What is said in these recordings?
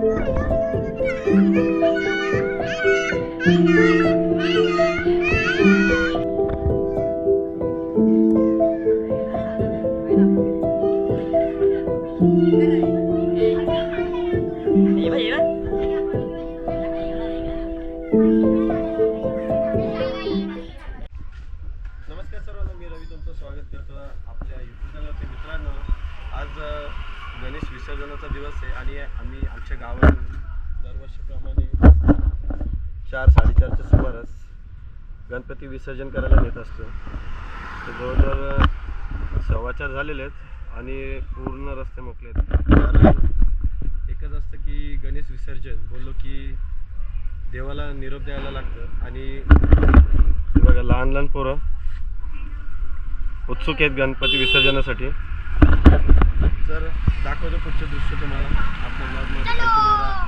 नमस्कार सर्वांना, मी रवी तुमचं स्वागत करतो आपल्या यूट्यूब चॅनलवरती. मित्रांनो, आज गणेश विसर्जनाचा दिवस आहे आणि आम्ही आमच्या गावातून दरवर्षीप्रमाणे 4-4:30च्या सुमारास गणपती विसर्जन करायला नेत असतो. तर जवळजवळ 4:15 झालेले आहेत आणि पूर्ण रस्ते मोकळे आहेत. कारण एकच असतं की गणेश विसर्जन बोललो की देवाला निरोप द्यायला लागतं. आणि बघा, लहान लहान पोरं उत्सुक आहेत गणपती विसर्जनासाठी. तर दाखवतो पुढचं दृश्य तुम्हाला आपल्या ब्लॉगमध्ये कंटिन्यू राहा.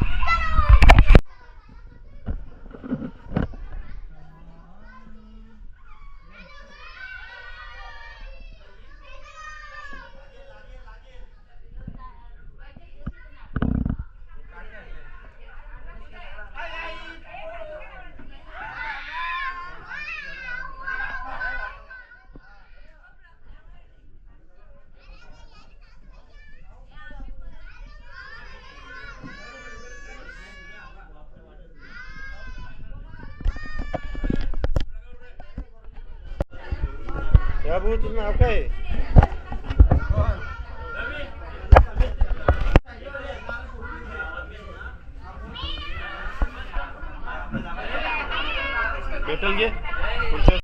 या भाऊ, तुझं नाव काय आहे? भेटल घे पुढच्या.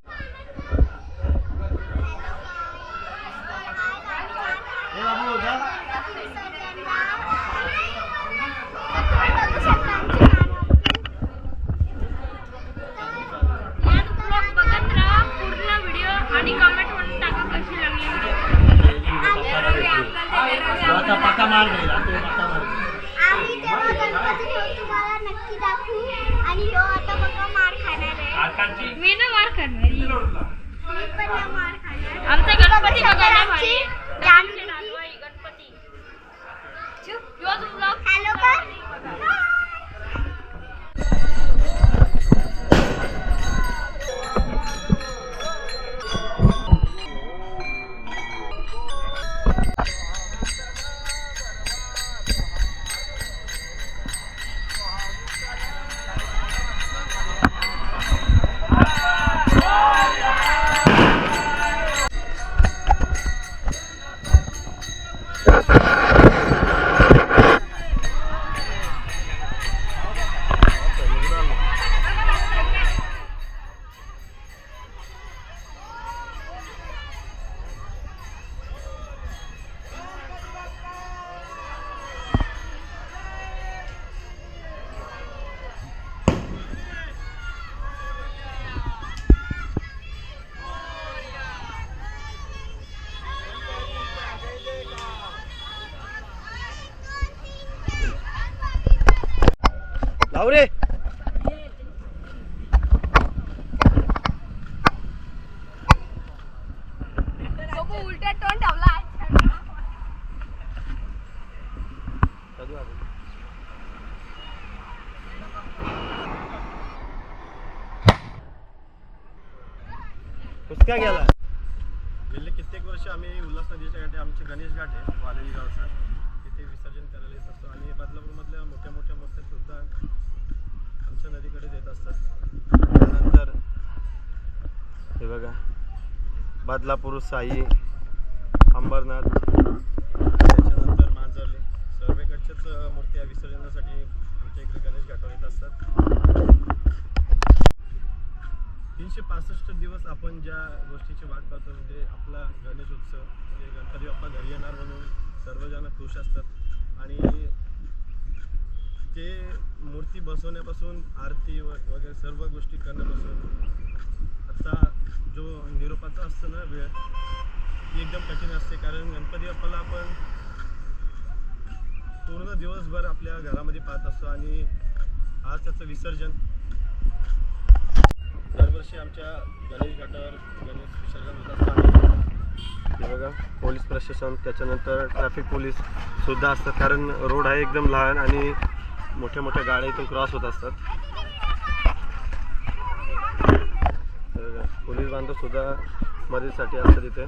पक्का मार देईल आम्ही तेव्हा गणपती घेऊन तुम्हाला नक्की दाखवू. आणि ह्यो आता बघा मार खाणार आहे. मी ना मार खाणार, मी पण ना मार खाणार. आमचा गणपती बघायला भारी आहे. गणपती हॅलो का? लाव रे. उलटा टोन ठेवला. पुचका गेला. गेले कित्येक वर्ष आम्ही उल्हास नदीच्या घाटी, आमचे गणेश घाट आहे वालेली गावचा, तिथे विसर्जन करायला येत असतो. आणि बदलापूरमधल्या मोठ्या मोठ्या मूर्त्या सुद्धा आमच्या नदीकडे येत असतात. त्यानंतर हे बघा, बदलापूर, साई, अंबरनाथ, त्याच्यानंतर मांजरली, सर्वेकडच्याच मूर्त्या विसर्जनासाठी आमच्या इकडे गणेश घाटावर येत असतात. 365 दिवस आपण ज्या गोष्टीची वाट पाहतो म्हणजे आपला गणेश उत्सव, म्हणजे गणपती बाप्पा घरी येणार म्हणून सर्वजण खुश असतात. आणि ते मूर्ती बसवण्यापासून आरती वगैरे सर्व गोष्टी करण्यापासून आता जो निरोपाचा असतो ना वेळ, ती एकदम कठीण असते. कारण गणपती बाप्पाला आपण पूर्ण दिवसभर आपल्या घरामध्ये पाहत असतो आणि आज त्याचं विसर्जन. दरवर्षी आमच्या गणेश घाटावर गणेश विसर्जन होत असतं. हे बघा, पोलीस प्रशासन, त्याच्यानंतर ट्रॅफिक पोलीस सुद्धा असतात. कारण रोड आहे एकदम लहान आणि मोठ्या मोठ्या गाड्या इथून क्रॉस होत असतात. तर पोलीस बांधव सुद्धा मदतीसाठी असतात इथे.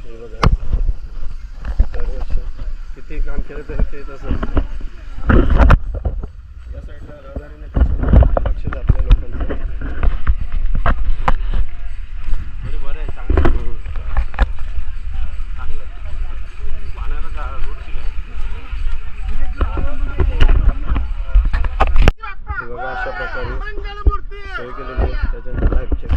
हे बघा, दरवर्षी किती काम केलं तरी ते तसं या साईडला रहदारीने लक्ष जात नाही लोकांचं. तरी बरं आहे, चांगलं चांगलं पाण्याला रूट केलं. हे बघा, अशा प्रकारे सोय केलेली आहे. त्याच्यानंतर लाईफ चेक.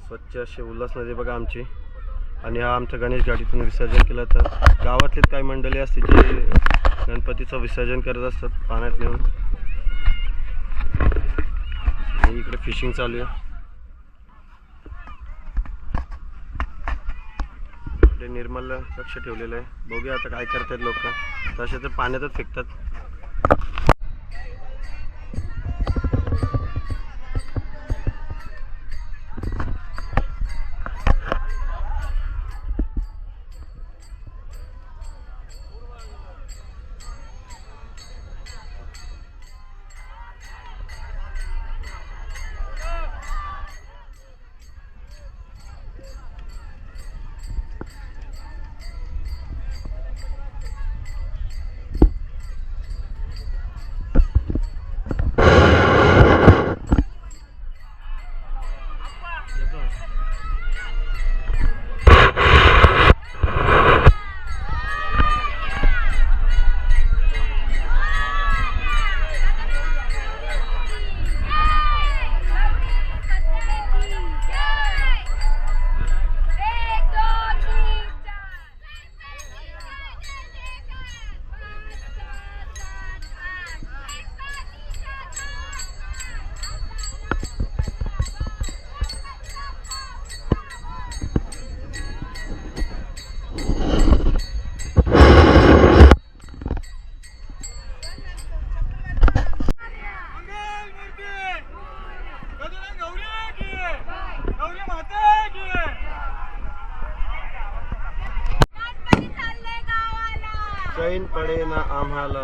स्वच्छ अशी उल्हास नदी बघा आमची. आणि हा आमच्या गणेश गाडीतून विसर्जन केलं. तर गावातलीच काही मंडळी असते जे गणपतीचं विसर्जन करत असतात पाण्यात नेऊन. आणि इकडे फिशिंग चालू आहे. इकडे निर्मल लक्ष ठेवलेलं आहे. बघूया आता काय करतात लोक. तसे तर पाण्यातच फेकतात. चैन पडे ना आम्हाला.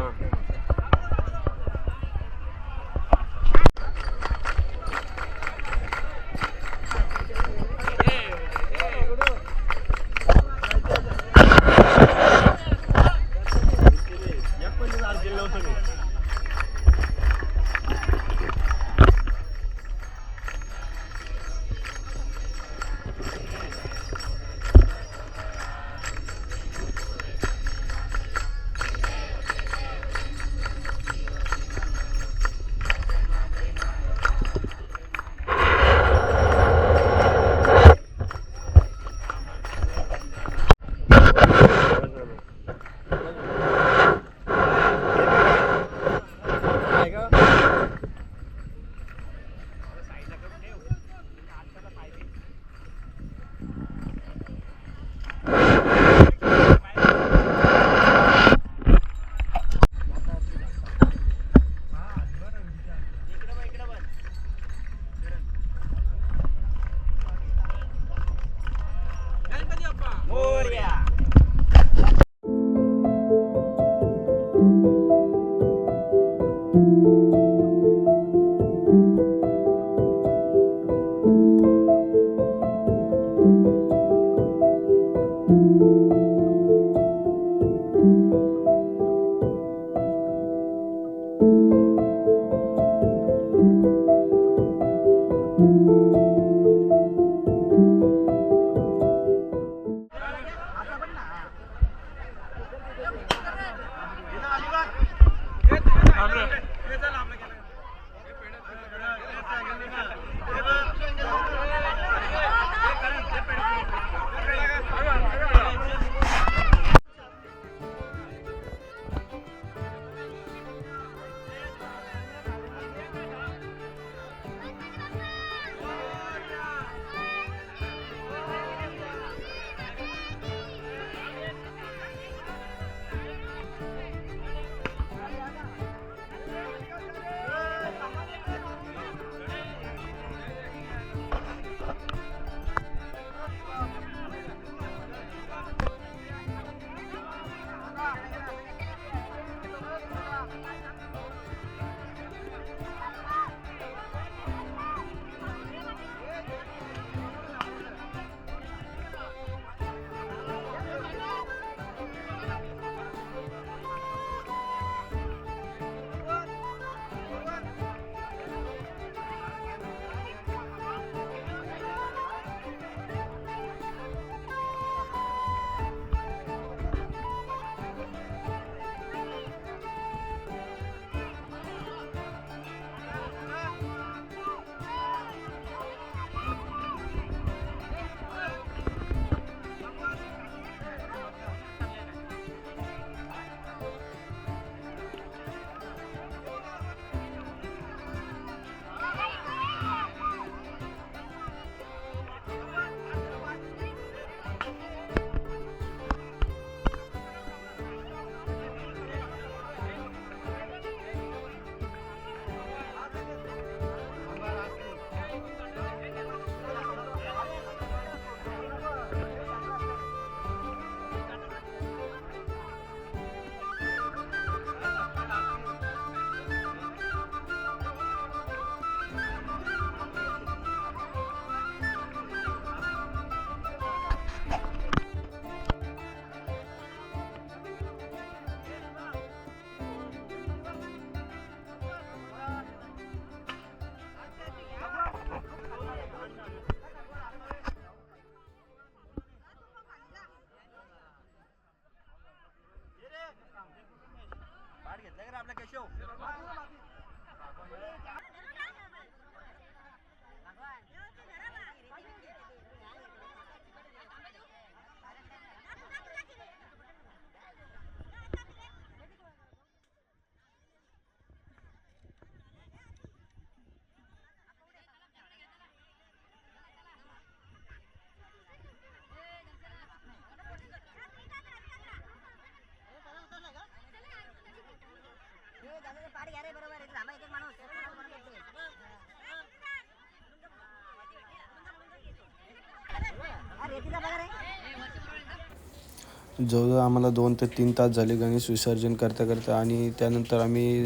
जवळजवळ आम्हाला 2 ते 3 तास झाले गणेश विसर्जन करता करता आणि त्यानंतर आम्ही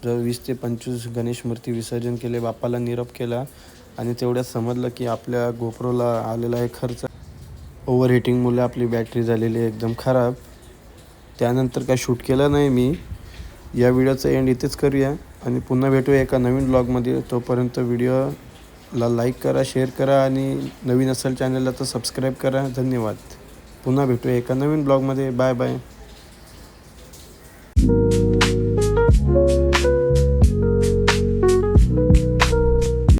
जवळ 20 ते 25 गणेश मूर्ती विसर्जन केले. बाप्पाला निरोप केला आणि तेवढ्यात समजलं की आपल्या गोप्रोला आलेला आहे खर्च. ओव्हर हिटिंगमुळे आपली बॅटरी झालेली आहे एकदम खराब. त्यानंतर काय शूट केलं नाही मी. या व्हिडिओचा एंड इथेच करूया आणि पुन्हा भेटूया एका नवीन ब्लॉगमध्ये. तोपर्यंत व्हिडिओला लाईक करा, शेअर करा आणि नवीन असेल चॅनलला तर सबस्क्राईब करा. धन्यवाद. पुन्हा भेटूया एका नवीन ब्लॉगमध्ये. Bye bye.